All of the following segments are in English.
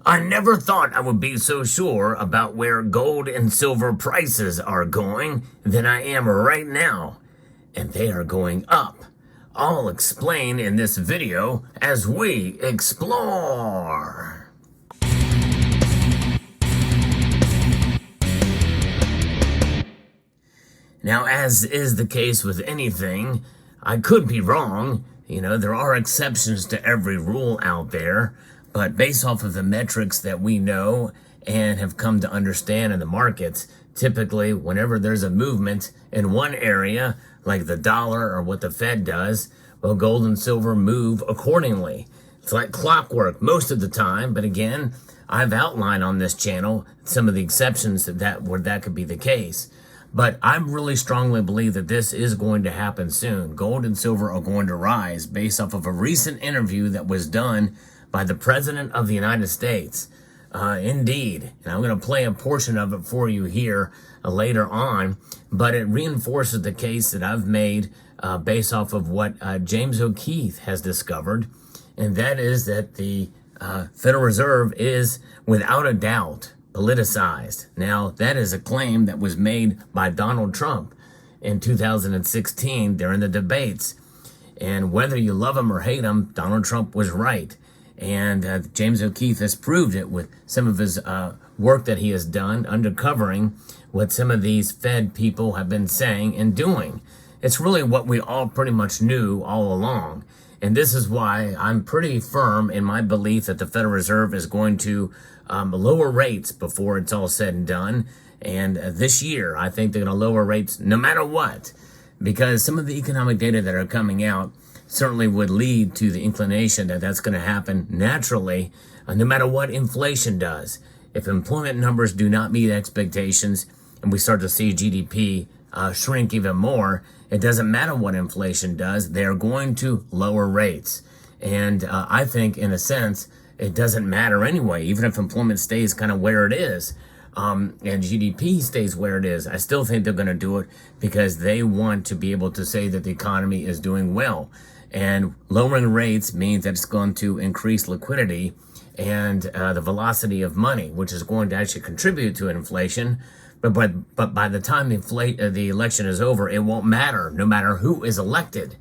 I never thought I would be so sure about where gold and silver prices are going than I am right now, and they are going up. I'll explain in this video as we explore. Now, as is the case with anything, I could be wrong. There are exceptions to every rule out there. But based off of the metrics that we know and have come to understand in the markets, typically whenever there's a movement in one area, like the dollar or what the Fed does, well, gold and silver move accordingly. It's like clockwork most of the time. But again, I've outlined on this channel some of the exceptions where that could be the case. But I really strongly believe that this is going to happen soon. Gold and silver are going to rise based off of a recent interview that was done by the President of the United States. Indeed. And I'm going to play a portion of it for you here later on, but it reinforces the case that I've made based off of what James O'Keefe has discovered, and that is that the Federal Reserve is, without a doubt, politicized. Now, that is a claim that was made by Donald Trump in 2016 during the debates. And whether you love him or hate him, Donald Trump was right. And James O'Keefe has proved it with some of his work that he has done, uncovering what some of these Fed people have been saying and doing. It's really what we all pretty much knew all along. And this is why I'm pretty firm in my belief that the Federal Reserve is going to lower rates before it's all said and done. And this year, I think they're going to lower rates no matter what, because some of the economic data that are coming out certainly would lead to the inclination that that's going to happen naturally, no matter what inflation does. If employment numbers do not meet expectations and we start to see GDP shrink even more, it doesn't matter what inflation does, they're going to lower rates. And I think, in a sense, it doesn't matter anyway, even if employment stays kind of where it is. And GDP stays where it is. I still think they're going to do it because they want to be able to say that the economy is doing well. And lowering rates means that it's going to increase liquidity and the velocity of money, which is going to actually contribute to inflation. But by the time the election is over, it won't matter, no matter who is elected.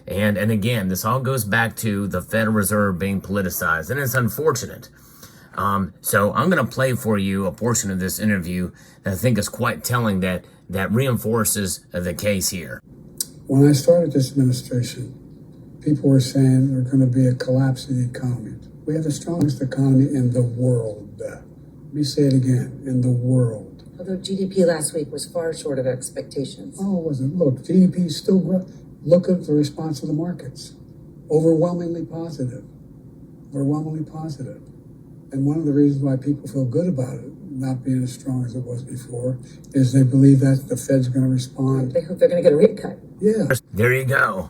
And again, this all goes back to the Federal Reserve being politicized, and it's unfortunate. So I'm going to play for you a portion of this interview that I think is quite telling that reinforces the case here. When I started this administration, people were saying there's going to be a collapse in the economy. We have the strongest economy in the world. Let me say it again, in the world. Although GDP last week was far short of expectations. Oh, it wasn't. Look, GDP is still growing. Look at the response of the markets. Overwhelmingly positive. Overwhelmingly positive. And one of the reasons why people feel good about it, not being as strong as it was before, is they believe that the Fed's going to respond. They hope they're going to get a rate cut. Yeah. There you go.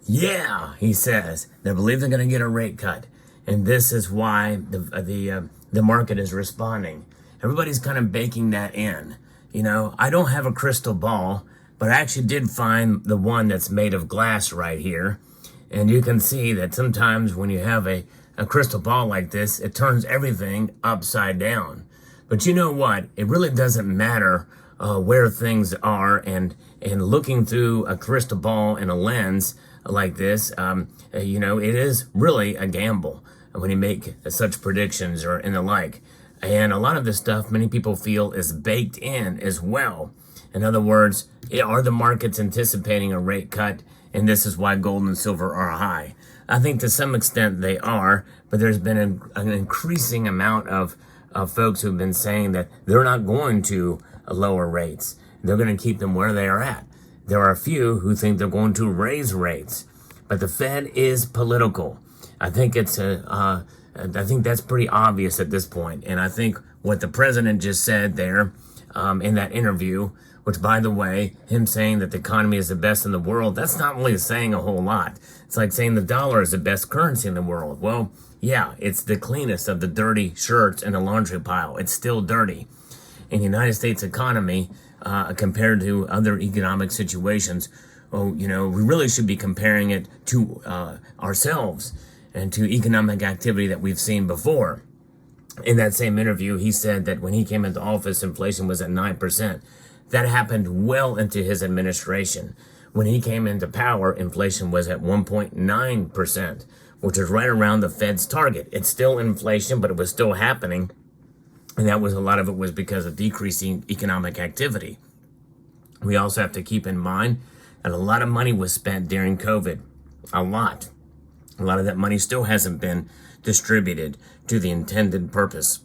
Yeah, he says. They believe they're going to get a rate cut. And this is why the market is responding. Everybody's kind of baking that in. I don't have a crystal ball, but I actually did find the one that's made of glass right here. And you can see that sometimes when you have a crystal ball like this, it turns everything upside down. But you know what? It really doesn't matter where things are, and looking through a crystal ball and a lens like this, it is really a gamble when you make such predictions or and the like. And a lot of this stuff, many people feel, is baked in as well. In other words, are the markets anticipating a rate cut? And this is why gold and silver are high. I think to some extent they are, but there's been an increasing amount of folks who've been saying that they're not going to lower rates. They're going to keep them where they are at. There are a few who think they're going to raise rates, but the Fed is political. I think I think that's pretty obvious at this point. And I think what the president just said there in that interview, which, by the way, him saying that the economy is the best in the world, that's not really saying a whole lot. It's like saying the dollar is the best currency in the world. Well, yeah, it's the cleanest of the dirty shirts in the laundry pile. It's still dirty. In the United States economy, compared to other economic situations, we really should be comparing it to ourselves and to economic activity that we've seen before. In that same interview, he said that when he came into office, inflation was at 9%. That happened well into his administration. When he came into power, inflation was at 1.9%, which is right around the Fed's target. It's still inflation, but it was still happening. And that was, a lot of it was because of decreasing economic activity. We also have to keep in mind that a lot of money was spent during COVID. A lot. A lot of that money still hasn't been distributed to the intended purpose.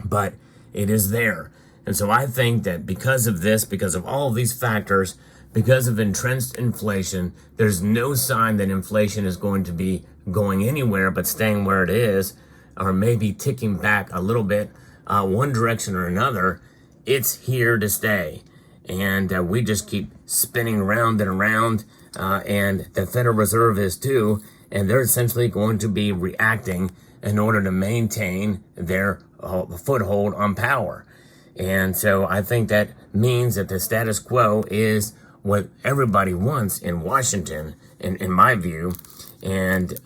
But it is there. And so I think that because of this, because of all of these factors, because of entrenched inflation, there's no sign that inflation is going to be going anywhere but staying where it is, or maybe ticking back a little bit, one direction or another. It's here to stay. And we just keep spinning round and around, and the Federal Reserve is too, and they're essentially going to be reacting in order to maintain their foothold on power. And so I think that means that the status quo is what everybody wants in Washington, in my view. And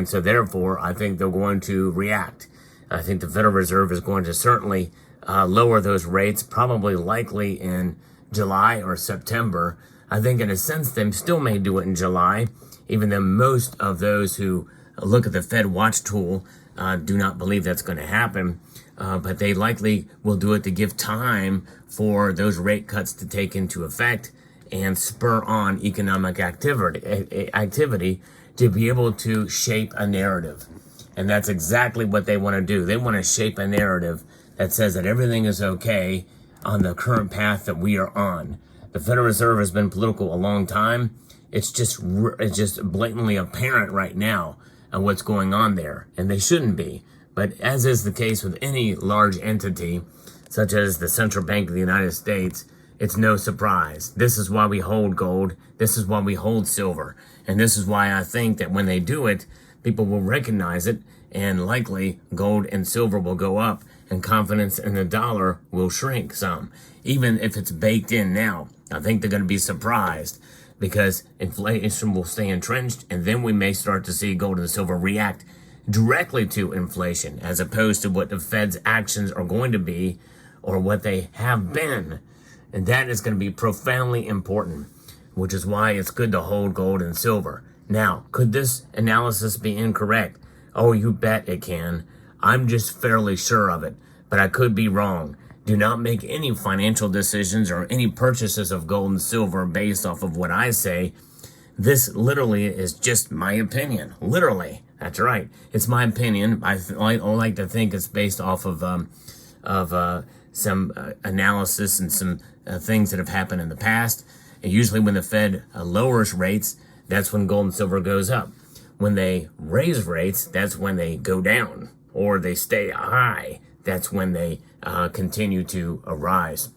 so therefore, I think they're going to react. I think the Federal Reserve is going to certainly lower those rates, probably likely in July or September. I think in a sense they still may do it in July, even though most of those who look at the Fed watch tool do not believe that's going to happen. But they likely will do it to give time for those rate cuts to take into effect and spur on economic activity to be able to shape a narrative. And that's exactly what they want to do. They want to shape a narrative that says that everything is okay on the current path that we are on. The Federal Reserve has been political a long time. It's just blatantly apparent right now what's going on there, and they shouldn't be. But as is the case with any large entity, such as the Central Bank of the United States, it's no surprise. This is why we hold gold. This is why we hold silver. And this is why I think that when they do it, people will recognize it, and likely gold and silver will go up, and confidence in the dollar will shrink some, even if it's baked in now. I think they're going to be surprised because inflation will stay entrenched, and then we may start to see gold and silver react directly to inflation, as opposed to what the Fed's actions are going to be or what they have been. And that is going to be profoundly important, which is why it's good to hold gold and silver. Now, could this analysis be incorrect? Oh, you bet it can. I'm just fairly sure of it, but I could be wrong. Do not make any financial decisions or any purchases of gold and silver based off of what I say. This literally is just my opinion. Literally. That's right. It's my opinion. I like to think it's based off of some analysis and some things that have happened in the past. And usually when the Fed lowers rates, that's when gold and silver goes up. When they raise rates, that's when they go down, or they stay high. That's when they continue to rise.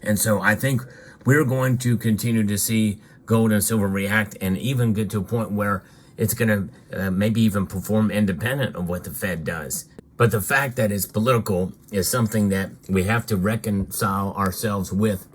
And so I think we're going to continue to see gold and silver react, and even get to a point where it's going to maybe even perform independent of what the Fed does. But the fact that it's political is something that we have to reconcile ourselves with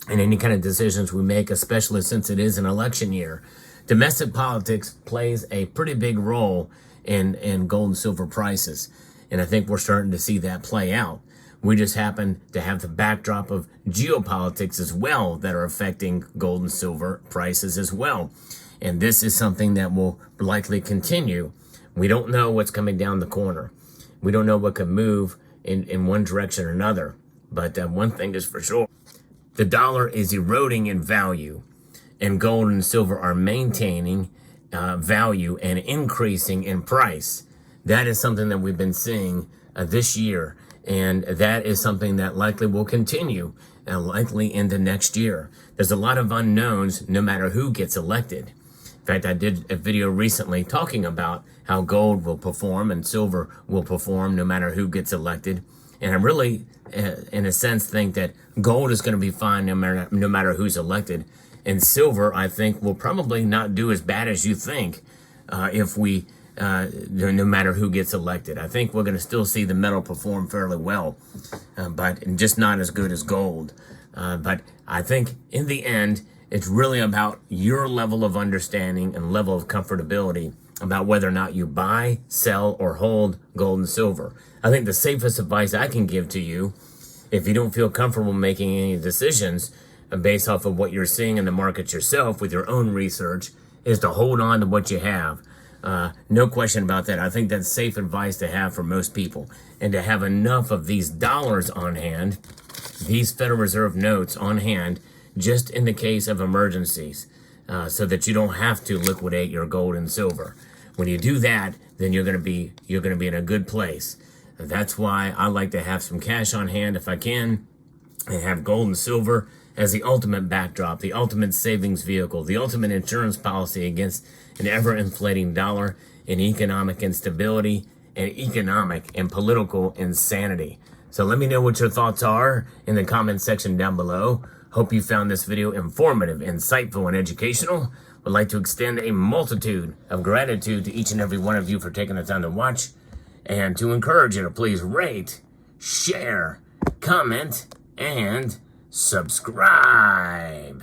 in any kind of decisions we make, especially since it is an election year. Domestic politics plays a pretty big role in gold and silver prices. And I think we're starting to see that play out. We just happen to have the backdrop of geopolitics as well that are affecting gold and silver prices as well. And this is something that will likely continue. We don't know what's coming down the corner. We don't know what could move in one direction or another. But one thing is for sure. The dollar is eroding in value, and gold and silver are maintaining value and increasing in price. That is something that we've been seeing this year, and that is something that likely will continue likely into next year. There's a lot of unknowns no matter who gets elected. In fact, I did a video recently talking about how gold will perform and silver will perform no matter who gets elected. And I really, in a sense, think that gold is going to be fine no matter who's elected. And silver, I think, will probably not do as bad as you think no matter who gets elected. I think we're going to still see the metal perform fairly well, but just not as good as gold. But I think in the end, it's really about your level of understanding and level of comfortability about whether or not you buy, sell, or hold gold and silver. I think the safest advice I can give to you, if you don't feel comfortable making any decisions based off of what you're seeing in the markets yourself with your own research, is to hold on to what you have. No question about that. I think that's safe advice to have for most people, and to have enough of these dollars on hand, these Federal Reserve notes on hand, just in the case of emergencies, so that you don't have to liquidate your gold and silver. When you do that, then you're going to be in a good place. That's why I like to have some cash on hand if I can, and have gold and silver as the ultimate backdrop, the ultimate savings vehicle, the ultimate insurance policy against an ever-inflating dollar and economic instability and economic and political insanity. So let me know what your thoughts are in the comment section down below. Hope you found this video informative, insightful, and educational. Would like to extend a multitude of gratitude to each and every one of you for taking the time to watch, and to encourage you to please rate, share, comment, and subscribe.